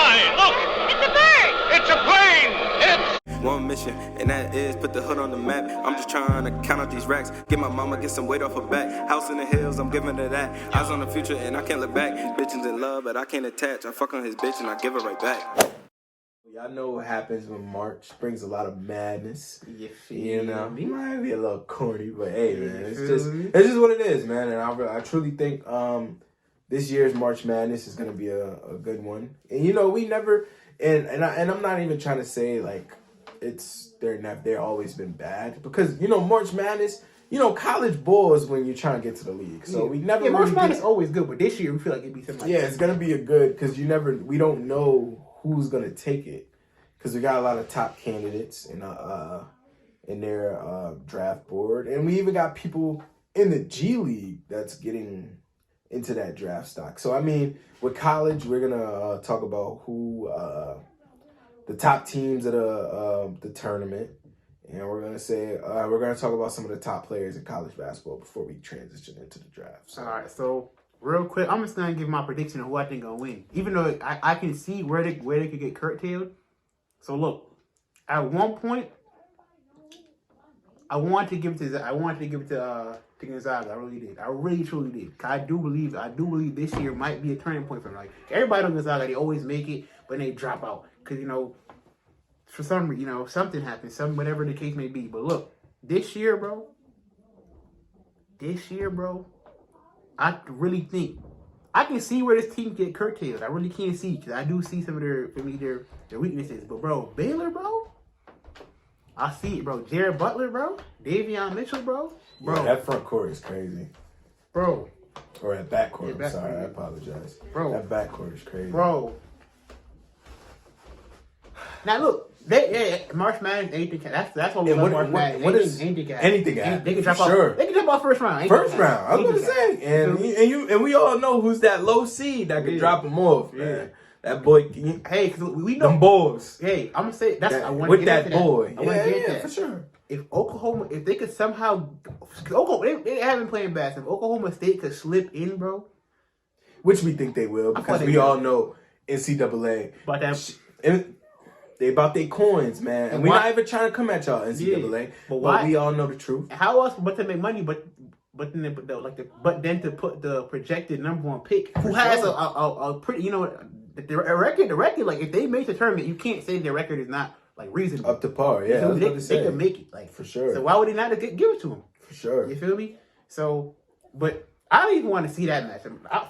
sky. Look! It's a bird! It's a plane! It's one mission, and that is put the hood on the map. I'm just trying to count out these racks. Get my mama, get some weight off her back. House in the hills, I'm giving her that. Eyes on the future, and I can't look back. Bitches in love, but I can't attach. I fuck on his bitch, and I give her right back. Y'all know what happens when March brings a lot of madness. You know, it might be a little corny, but hey, man, it's just what it is, man. And I truly think this year's March Madness is gonna be a good one. And you know, we never and I'm not even trying to say like they're always been bad, because you know March Madness, you know, college ball is when you're trying to get to the league. So we never March Madness is always good, but this year we feel like it'd be something like it's gonna be a good, because we don't know who's gonna take it, because we got a lot of top candidates in their draft board, and we even got people in the G League that's getting into that draft stock. So I mean, with college, we're gonna talk about who the top teams at the tournament, and we're gonna talk about some of the top players in college basketball before we transition into the draft. So. All right, so real quick, I'm just gonna give my prediction of who I think gonna win, even though I can see where they could get curtailed. So look, at one point, I wanted to give it to Gonzaga. I really did. I really truly did. I do believe this year might be a turning point for them. Like everybody on Gonzaga, they always make it, but they drop out because you know, for some reason, you know, something happens, whatever the case may be. But look, this year, bro, I really think I can see where this team get curtailed. I really can't see, because I do see some of their weaknesses. But bro, Baylor, bro, I see it, bro. Jared Butler, bro. Davion Mitchell, bro. Yeah, that front court is crazy, bro. Or that back court. I'm sorry, I apologize, bro. That back court is crazy, bro. Now look, March Madness, anything. That's what we love March Madness. What is anything? Anything happen? They can drop sure. out. They can drop out first round. First round. I was gonna say, and we all know who's that low seed that can drop them off, man. That boy. Hey, cause we know them boys. Hey, I'm gonna say that's. I want with to get that boy. I want to get that for sure. If Oklahoma, if they could somehow, Oklahoma, they haven't playing bad. If Oklahoma State could slip in, bro, which we think they will, because we all know NCAA. But that. They about their coins, man, and we're not even trying to come at y'all NCAA, but we all know the truth. How else but to make money, but then to put the projected number one pick, who has a pretty, you know, the record, like if they make the tournament, you can't say their record is not like reasonable, up to par. Yeah, so they can make it, like for sure. So why would they not give it to them? For sure, you feel me? So, but I don't even want to see that match.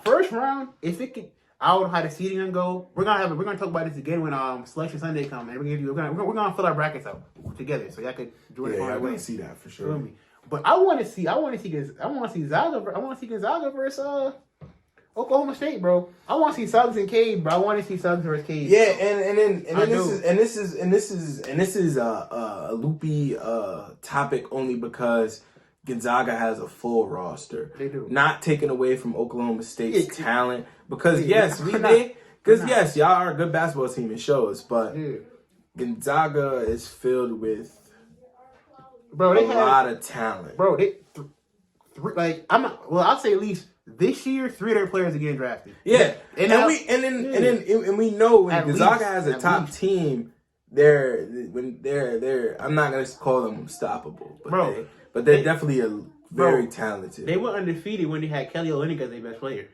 First round, if it could. I don't know how the seeding gonna go. We're gonna talk about this again when Selection Sunday comes, and we're gonna fill our brackets out together, so y'all could join. Yeah, I want to see that for sure. But I want to see Gonzaga versus Oklahoma State, bro. I want to see Suggs and Cade, bro. I want to see Suggs versus Cade. Yeah, and this is a loopy topic only because Gonzaga has a full roster. They do. Not taken away from Oklahoma State's talent. Because yes, y'all are a good basketball team, it shows, but Gonzaga is filled with a lot of talent. Bro, I'll say at least this year 3 of their players are getting drafted. Yeah. And we know when Gonzaga has a top team, they're I'm not gonna call them unstoppable, but they're definitely very talented. They were undefeated when they had Kelly Olynyk as their best player.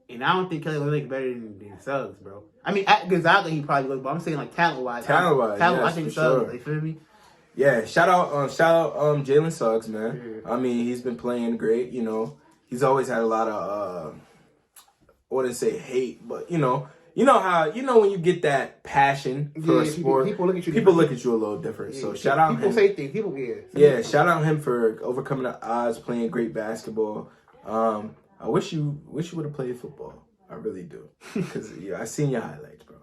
And I don't think Kelly Olynyk better than Suggs, bro. I mean, at Gonzaga, he probably was, but I'm saying like talent-wise, I think Suggs. You feel me? Yeah, shout out, Jalen Suggs, man. Yeah. I mean, he's been playing great. You know, he's always had a lot of, I wouldn't say hate, but you know how when you get that passion for a sport, people look at you a little different. So shout out people him. Say things. People shout out him for overcoming the odds, playing great basketball. I wish you would have played football. I really do, because I seen your highlights, bro.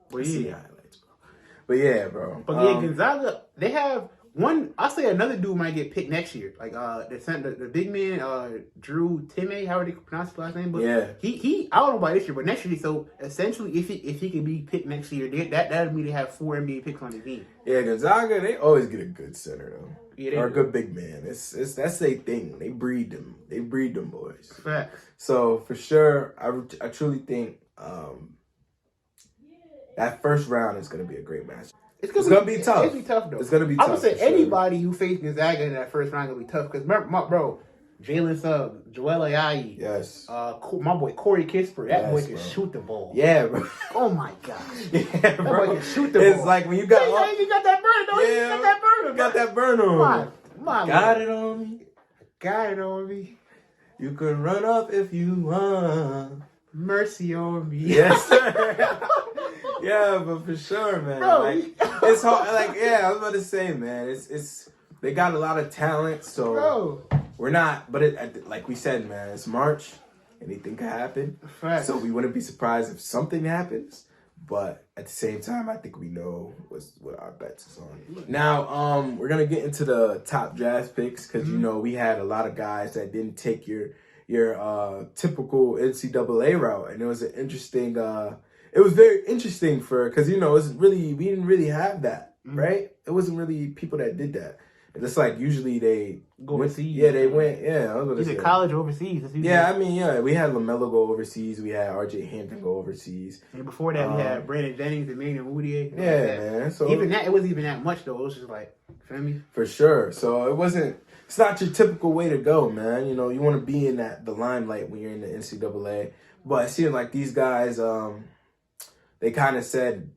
But yeah, bro. But Gonzaga, they have one. I'll say another dude might get picked next year. Like the big man, Drew Timme, how would they pronounce his last name? But he I don't know about this year, but next year. So essentially, if he can be picked next year, that would mean they have 4 NBA picks on the team. Yeah, Gonzaga, they always get a good center though. Yeah, or a good big man. It's that's their thing. They breed them. They breed them boys. Facts. So for sure, I truly think that first round is going to be a great match. It's gonna be tough. It's gonna be tough though. It's gonna be I tough. would say for sure. anybody who faced Gonzaga in that first round gonna be tough because bro, Jalen Suggs, Joel Ayayi, Yes. my boy Corey Kispert, that boy can bro. shoot the ball. Yeah, bro. Oh my gosh. Yeah, That bro. boy can shoot the ball. It's like when you got you got that burn, don't you? Yeah, You got that burn. you got that burn on. My got Lord. it on me. Got it on me. You can run up if you want. Mercy on me. Yes, sir. Yeah, but for sure, man. Bro. Like, it's hard. Like, yeah, I was about to say, man. It's they got a lot of talent, so Bro. we're not. But like we said, man, it's March. Anything could happen. Facts. So we wouldn't be surprised if something happens. But at the same time, I think we know what our bets is on. Now, we're gonna get into the top draft picks because you know we had a lot of guys that didn't take your typical NCAA route, and it was an interesting. It was very interesting because you know we didn't really have that, right? It wasn't really people that did that. It's like usually they Go overseas. Yeah, they went. Yeah, I was gonna say Either college or overseas. Yeah, I mean, yeah, we had LaMelo go overseas. We had RJ Hampton go overseas. And before that, we had Brandon Jennings and Magnum Moutier. Yeah, man. So even that, it wasn't even that much though. It was just like, feel me? For sure. So it wasn't. It's not your typical way to go, man. You know, you want to be in the limelight when you're in the NCAA. But it seemed like these guys, they kind of said,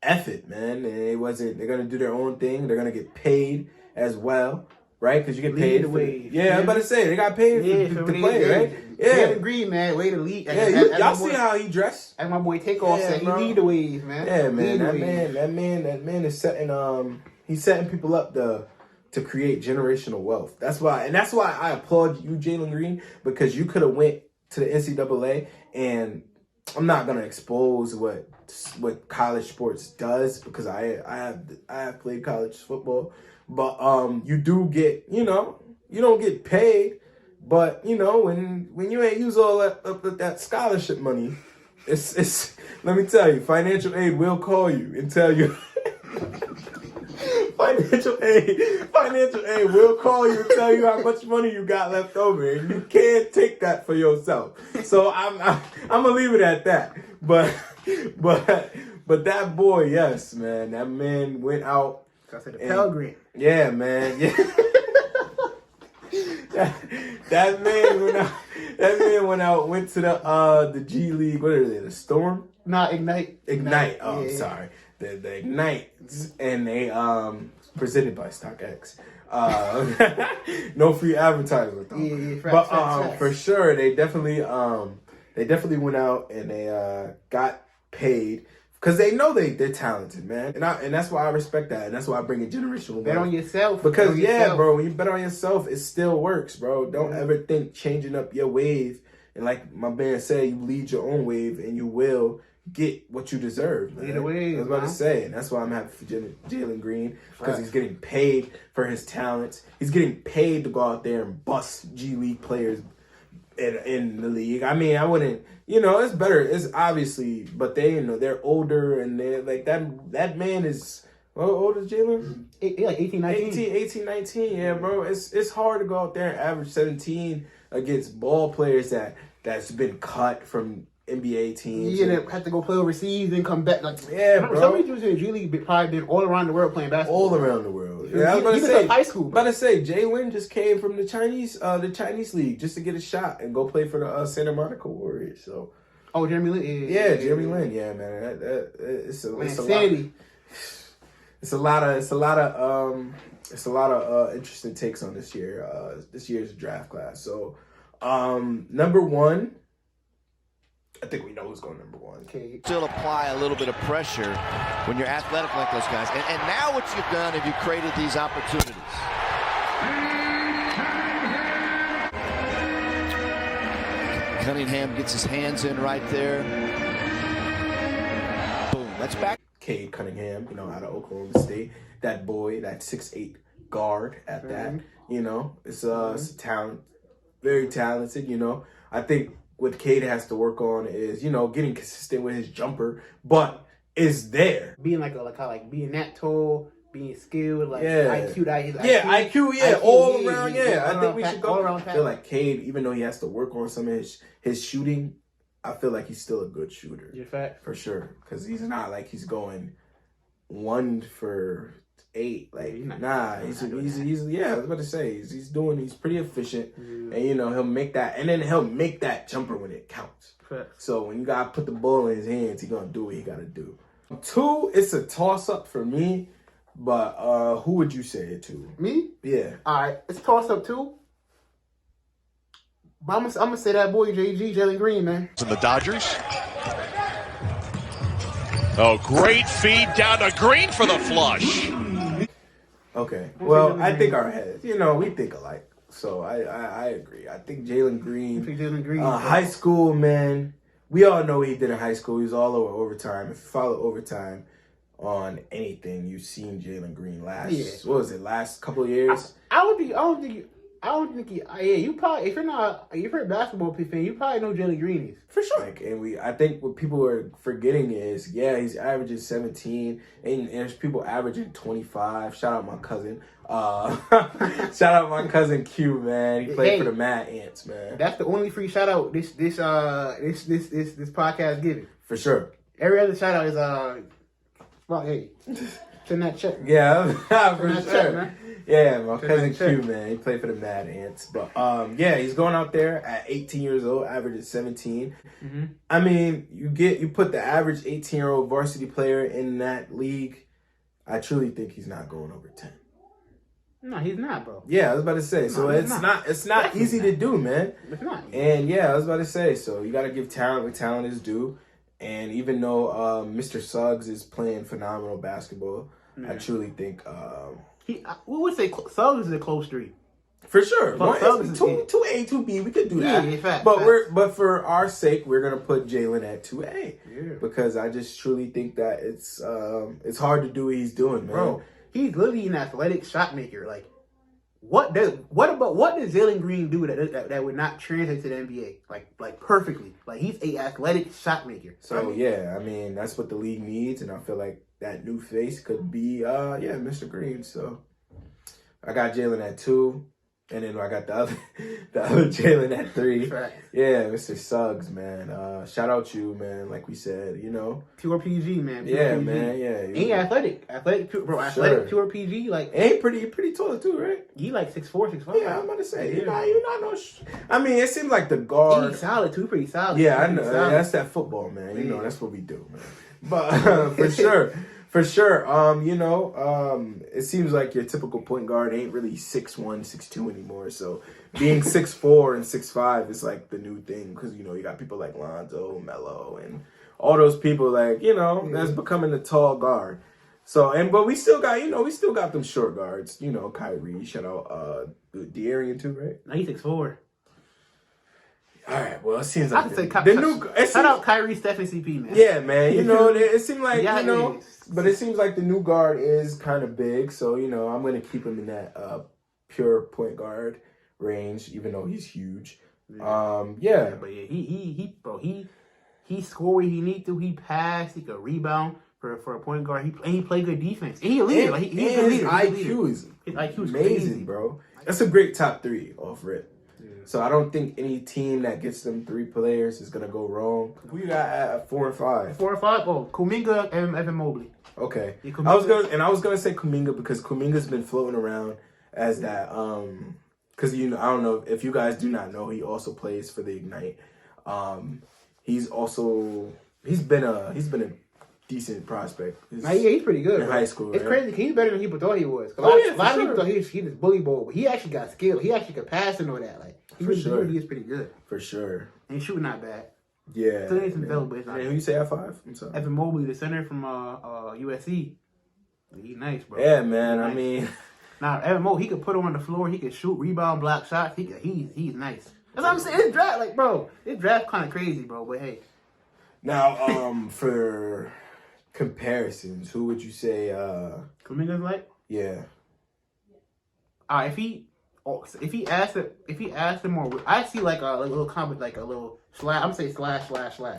"F it, man." And it wasn't. They're gonna do their own thing. They're gonna get paid as well, right? Because you get paid. I was about to say they got paid to play, right? Yeah. Jalen Green, man, way to lead. Yeah, y'all see how he dressed? And my boy Takeoff said, he lead the wave, man. Yeah, man. That man is setting. He's setting people up to create generational wealth. That's why I applaud you, Jalen Green, because you could have went to the NCAA, and I'm not gonna expose what college sports does because I have played college football, but you do get, you know, you don't get paid, but you know when you ain't use all that scholarship money, it's let me tell you, financial aid will call you and tell you. Financial aid will call you and tell you how much money you got left over, and you can't take that for yourself. So I'm gonna leave it at that. But that boy, yes, man, that man went out. I said the Pell Grant. Yeah, man. Yeah. that man went out. That man went to the G League. What is it? The Storm? Nah, Ignite. Oh, I'm sorry. The Ignite, and they presented by StockX. No free advertisement though. Yeah, but for sure they definitely went out and they got paid because they know they're talented, man. And that's why I respect that, and that's why I bring a generational bet on yourself. Because bro, when you bet on yourself, it still works, bro. Don't ever think changing up your wave, and like my man said, you lead your own wave and you will get what you deserve, man. Either way, I was about to say, and that's why I'm happy for Jalen Green, because he's getting paid for his talents. He's getting paid to go out there and bust G League players in the league. I mean, I wouldn't, you know, it's better. It's obviously, but they, you know, they're older and they're like that man is, how old is Jalen? Like 18, 19, yeah, bro. It's hard to go out there and average 17 against ball players that's been cut from NBA teams. Yeah, they have to go play overseas and come back. Like, yeah, bro. Some of these dudes in the G League probably been all around the world playing basketball. All around the world. Yeah, I was about to say, high school. About to say, Jay Wynn just came from the Chinese league just to get a shot and go play for the Santa Monica Warriors. So, Jeremy Lin. Yeah, Jeremy Lin. Yeah, man. It's a lot of interesting takes on this year's draft class. So, number one. I think we know who's going number one. Okay. Still apply a little bit of pressure when you're athletic like those guys. And now what you've done is you've created these opportunities. Cunningham gets his hands in right there. Boom. That's back. Cade Cunningham, you know, out of Oklahoma State. That boy, that 6'8" guard at that. You know, it's a talent, very talented, you know. I think what Cade has to work on is, you know, getting consistent with his jumper, but is there. Being like being that tall, being skilled, like IQ, IQ, all around, I think we should go. All around I feel like Cade, even though he has to work on some of his shooting, I feel like he's still a good shooter. You're fat For sure. Because he's not like he's going 1 for 8. Like, he's yeah, I was about to say, he's pretty efficient. And, he'll make that, and then he'll make that jumper when it counts. Facts. So when you got to put the ball in his hands, he's going to do what he got to do. 2, it's a toss-up for me, but who would you say it to? Me? Yeah. All right, it's a toss-up too. But I'm gonna say that boy Jalen Green, man. And the Dodgers. Oh, great feed down to Green for the flush. Okay. Well, I think our heads, we think alike. So I agree. I think Jalen Green. High school, man. We all know what he did in high school. He was all over overtime. If you follow overtime on anything, you've seen Jalen Green last couple of years? I don't think you probably, if you're a basketball fan, you probably know Jalen Green is. For sure. I think what people are forgetting is, he's averaging 17, and there's people averaging 25. Shout out my cousin. Shout out my cousin Q, man. He played for the Mad Ants, man. That's the only free shout out this podcast giving. For sure. Every other shout out is send that check. Yeah, for sure. Check, man. Yeah, my cousin Q, man. He played for the Mad Ants. But, he's going out there at 18 years old, averaging 17. Mm-hmm. I mean, you put the average 18-year-old varsity player in that league, I truly think he's not going over 10. No, he's not, bro. Yeah, I was about to say. So it's not easy to do, man. It's not. And, I was about to say, so you got to give talent what talent is due. And even though Mr. Suggs is playing phenomenal basketball, I truly think... we would say Suggs is a close 3. For sure. 2A, 2B, we could do that. Yeah, fact. But for our sake, we're gonna put Jalen at 2A. Yeah. Because I just truly think that it's hard to do what he's doing, man. Bro, he's literally an athletic shot maker. Like, what does Jalen Green do that would not translate to the NBA? Like perfectly. Like, he's a athletic shot maker. So I mean that's what the league needs, and I feel like that new face could be Mr. Green. So I got Jalen at 2, and then I got the other Jalen at 3. Right. Yeah, Mr. Suggs, man. Shout out you, man. Like we said, pure PG, man. Pure PG. Man. Yeah. Ain't athletic, pure PG. Like, ain't pretty tall too, right? He like 6'4", 6'5". Yeah, I'm about to say you're not no. I mean, it seems like the guard. He's solid too, pretty solid. Yeah, I know. Yeah, that's that football, man. That's what we do, man. But for sure. It seems like your typical point guard ain't really 6'1", 6'2" anymore. So being 6'4" and 6'5" is like the new thing because you got people like Lonzo, Melo, and all those people that's becoming the tall guard. So but we still got them short guards. Kyrie, shout out De'Aaron too, right? No, he's 6'4". All right, well, it seems like shout out Kyrie, Steph, and CP, man. Yeah, man. It seemed like but it seems like the new guard is kind of big. So I'm gonna keep him in that pure point guard range, even though he's huge. But he score where he need to. He pass. He could rebound for a point guard. He play good defense. And he a leader. His IQ is amazing, crazy, bro. That's a great top 3 off rip. So I don't think any team that gets them 3 players is gonna go wrong. Who you got at 4 and 5? 4 and 5. Oh, Kuminga and Evan Mobley. Okay. Yeah, I was gonna say Kuminga because Kuminga's been floating around as that because I don't know if you guys do not know, he also plays for the Ignite. He's been a decent prospect. He's pretty good in high school. It's crazy. He's better than people thought he was. A lot of people thought he was bully ball, but he actually got skill. He actually could pass and all that. Like he is pretty good. For sure. And shooting not bad. Yeah. Still needs some development, but it's not. Who you say at 5? I'm sorry. Evan Mobley, the center from USC. He's nice, bro. Yeah, man. Nice. I mean, now Evan Mobley, he could put him on the floor. He could shoot, rebound, block shots. He's nice. That's what I'm saying. His draft kind of crazy, bro. But hey. Now, for comparisons, who would you say? Kuminga's like? Yeah. If he asked him more, I see like a little comment, like a little slash. I'm saying slash.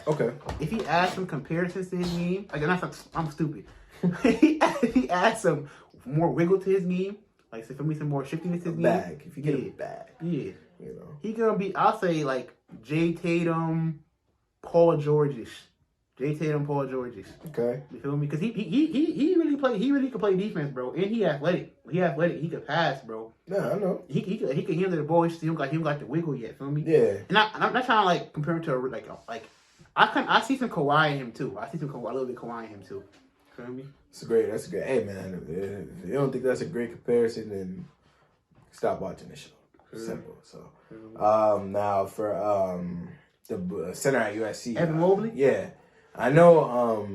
Okay. If he asked some comparisons to his game, I'm stupid. If he asked some more wiggle to his game, like for me some more shiftiness to his game. If you get him a bag, he gonna be. I'll say like Jay Tatum, Paul George-ish. Jay Tatum, Paul George-ish. Okay. You feel me? Because he really can play defense, bro. And he athletic. He can pass, bro. Yeah, I know. He can handle the ball. He don't got the wiggle yet. Feel me? Yeah. And I'm not trying to like compare him to I see some Kawhi in him too. I see a little bit Kawhi in him too. Feel me? That's a great. Hey man, if you don't think that's a great comparison, then stop watching the show. Simple. So, now for the center at USC, Evan Mobley. Yeah, I know.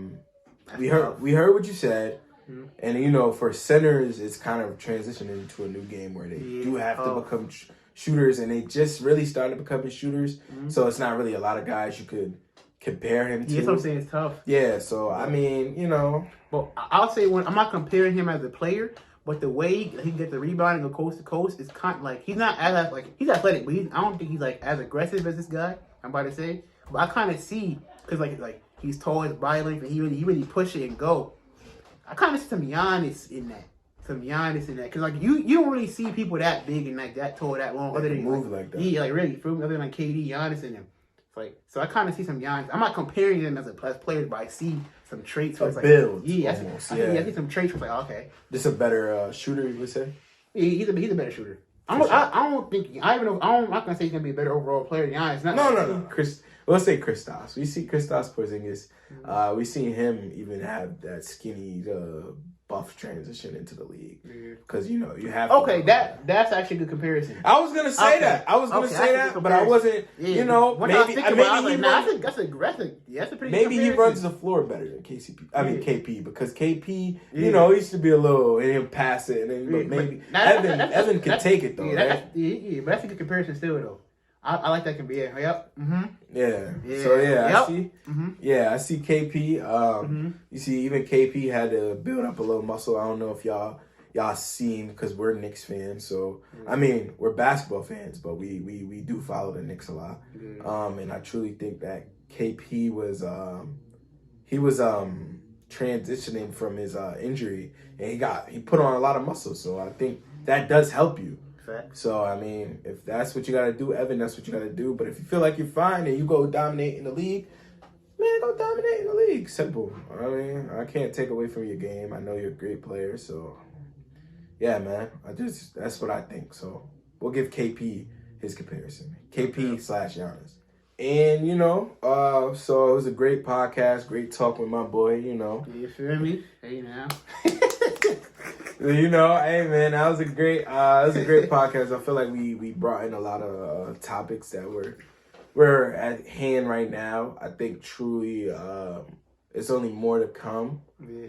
We heard what you said, and for centers, it's kind of transitioning into a new game where they do have to become shooters, and they just really started becoming shooters. So it's not really a lot of guys you could compare him to. Yeah, that's what I'm saying. It's tough. Yeah. So I mean, Well, I'll say I'm not comparing him as a player. But the way he gets the rebounding of coast to coast is kind of like he's not as he's athletic, but I don't think he's like as aggressive as this guy. I'm about to say, but I kind of see because like he's tall, his body length, and he really push it and go. I kind of see some Giannis in that, because like you don't really see people that big and like that tall, that long, other than move like that. Yeah, like really, other than like KD, Giannis in him. So I kind of see some Giannis. I'm not comparing them as players, but I see some traits. A build, I see some traits. Like okay, this a better shooter, you would say? Yeah, he's a better shooter. I'm not gonna say he's gonna be a better overall player than Giannis. No. Let's say Kristaps. We see Kristaps Porzingis. We seen him even have that skinny buff transition into the league because you have. Okay, that's actually a good comparison. I was gonna say that. But I wasn't. Yeah. Maybe that's aggressive. Yeah, that's a pretty. Maybe he runs the floor better than KCP. I mean KP because KP, he used to be a little and he'll pass it and then but maybe Evan can take it though. But that's a good comparison still though. I like that comparison. Yep. Mm-hmm. Yeah. So I see. Mm-hmm. Yeah, I see KP. You see, even KP had to build up a little muscle. I don't know if y'all seen because we're Knicks fans. So I mean, we're basketball fans, but we do follow the Knicks a lot. And I truly think that KP was transitioning from his injury, and he put on a lot of muscle. So I think that does help you. So, I mean, if that's what you got to do, Evan, that's what you got to do. But if you feel like you're fine and you go dominate in the league, man, go dominate in the league. Simple. I mean, I can't take away from your game. I know you're a great player. So, yeah, man, that's what I think. So, we'll give KP his comparison. KP/Giannis. And, so it was a great podcast, great talk with my boy, You feel me? Hey, now. Hey man, that was a great podcast. I feel like we brought in a lot of topics that we're at hand right now. I think truly it's only more to come.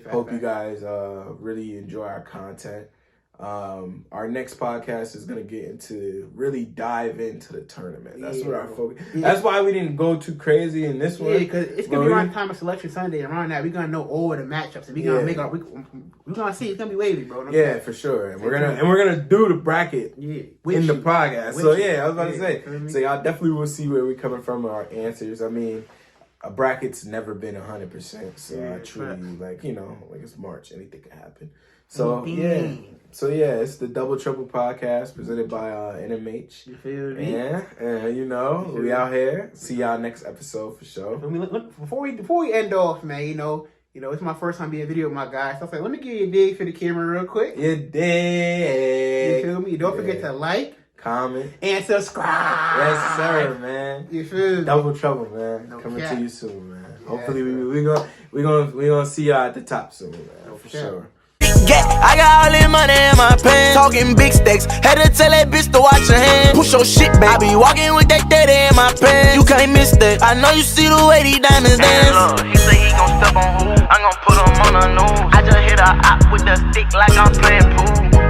Hope you guys really enjoy our content. Our next podcast is gonna really dive into the tournament. That's what our focus. That's why we didn't go too crazy in this one. Yeah, because it's gonna be around time of selection Sunday, and around that we're gonna know all the matchups, and we're gonna we're gonna see it's gonna be wavy, bro. Yeah, for sure. And we're gonna do the bracket in the podcast. So I was about to say. So y'all definitely will see where we're coming from our answers. I mean, a bracket's never been 100%. So I truly it's March, anything can happen. So it's the Double Trouble podcast presented by NMH. You feel me? Yeah, we out here. See y'all next episode for sure. Before we end off, man, it's my first time being video with my guys. So I was like, let me give you a dig for the camera real quick. You dig. You feel me? Don't forget to like, comment, and subscribe. Yes, sir, man. You feel me? Double Trouble, man. Coming to you soon, man. Hopefully we gonna see y'all at the top soon, man. For sure. Yeah, I got all this money in my pants. Talking big stacks. Had to tell that bitch to watch her hand. Push your shit back. I be walking with that daddy in my pants. You can't miss that. I know you see the way these diamonds dance. Look, he say he gon' step on who? I'm gon' put him on the news. I just hit a op with the stick like I'm playing pool.